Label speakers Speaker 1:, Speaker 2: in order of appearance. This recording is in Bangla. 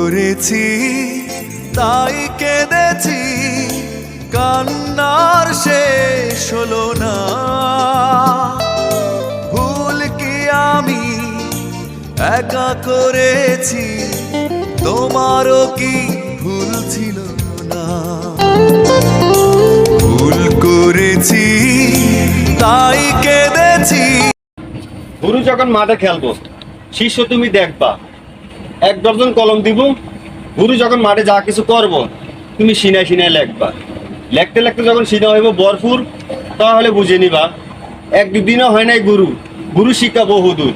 Speaker 1: করেছি তাই কেঁদেছি, কান্নার শেষ হলো না। ভুল কি আমি একা করেছি, তোমারও কি ভুল ছিল না? ভুল করেছি তাই কেঁদেছি।
Speaker 2: গুরু যখন মাঠে খেলবো, শিষ্য তুমি দেখবা, 1 ডজন কলম দিব। গুরু যখন মাঠে যা কিছু করব, তুমি সিনায় সিনায় লেখবা। লেখতে লেখতে যখন সিনা হইব ভরপুর, তাহলে বুঝে নিবা 1-2 দিনও হয় নাই গুরু শিক্ষা বহুদূর।